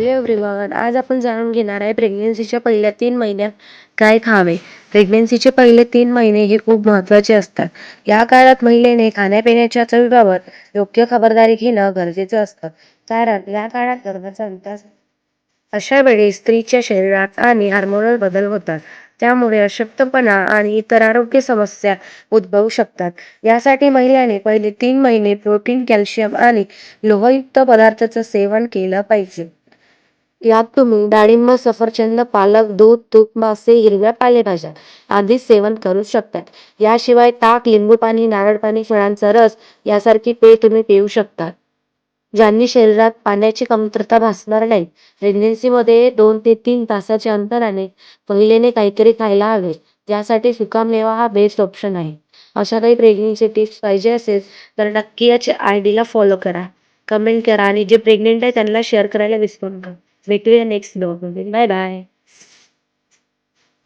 Hello everyone. आज आपण जाणून घेणार आहे प्रेग्नेन्सीच्या पहिल्या 3 महिन्यात काय खावे. प्रेग्नेन्सीचे पहिले 3 महिने हे खूप महत्त्वाचे असतात. या काळात महिलेने खाण्यापिण्याच्या चवीबाबत योग्य खबरदारी घेणं गरजेचं असतं. कारण या काळात गर्भाचा विकास अशा वेळी स्त्रीच्या शरीरात आणि हार्मोनल बदल होतात. त्यामुळे अशक्तपणा आणि इतर आरोग्य समस्या उद्भवू शकतात. यासाठी महिलांनी पहिले 3 महिने प्रोटीन, कॅल्शियम आणि लोहयुक्त पदार्थांचं सेवन केलं पाहिजे. यात तुम्ही डाळिंब, सफरचंद, पालक, दूध, तूप, मासे, हिरव्या पालेभाज्या आदी सेवन करू शकतात. याशिवाय ताक, लिंबू पाणी, नारळ पाणी, फळांचा रस यासारखी पेय तुम्ही पिऊ शकता, ज्यांनी शरीरात पाण्याची कमतरता भासणार नाही. प्रेग्नेन्सीमध्ये 2 ते 3 तासाच्या अंतराने महिलेने काहीतरी खायला हवे. यासाठी सुकामेवा हा बेस्ट ऑप्शन आहे. अशा काही प्रेग्नेन्सी टिप्स पाहिजे असेल तर नक्की या ID ला फॉलो करा, कमेंट करा आणि जे प्रेग्नेंट आहे त्यांना शेअर करायला विसरू नका. भेटूया नेक्स्ट ब्लॉगमध्ये. Bye bye.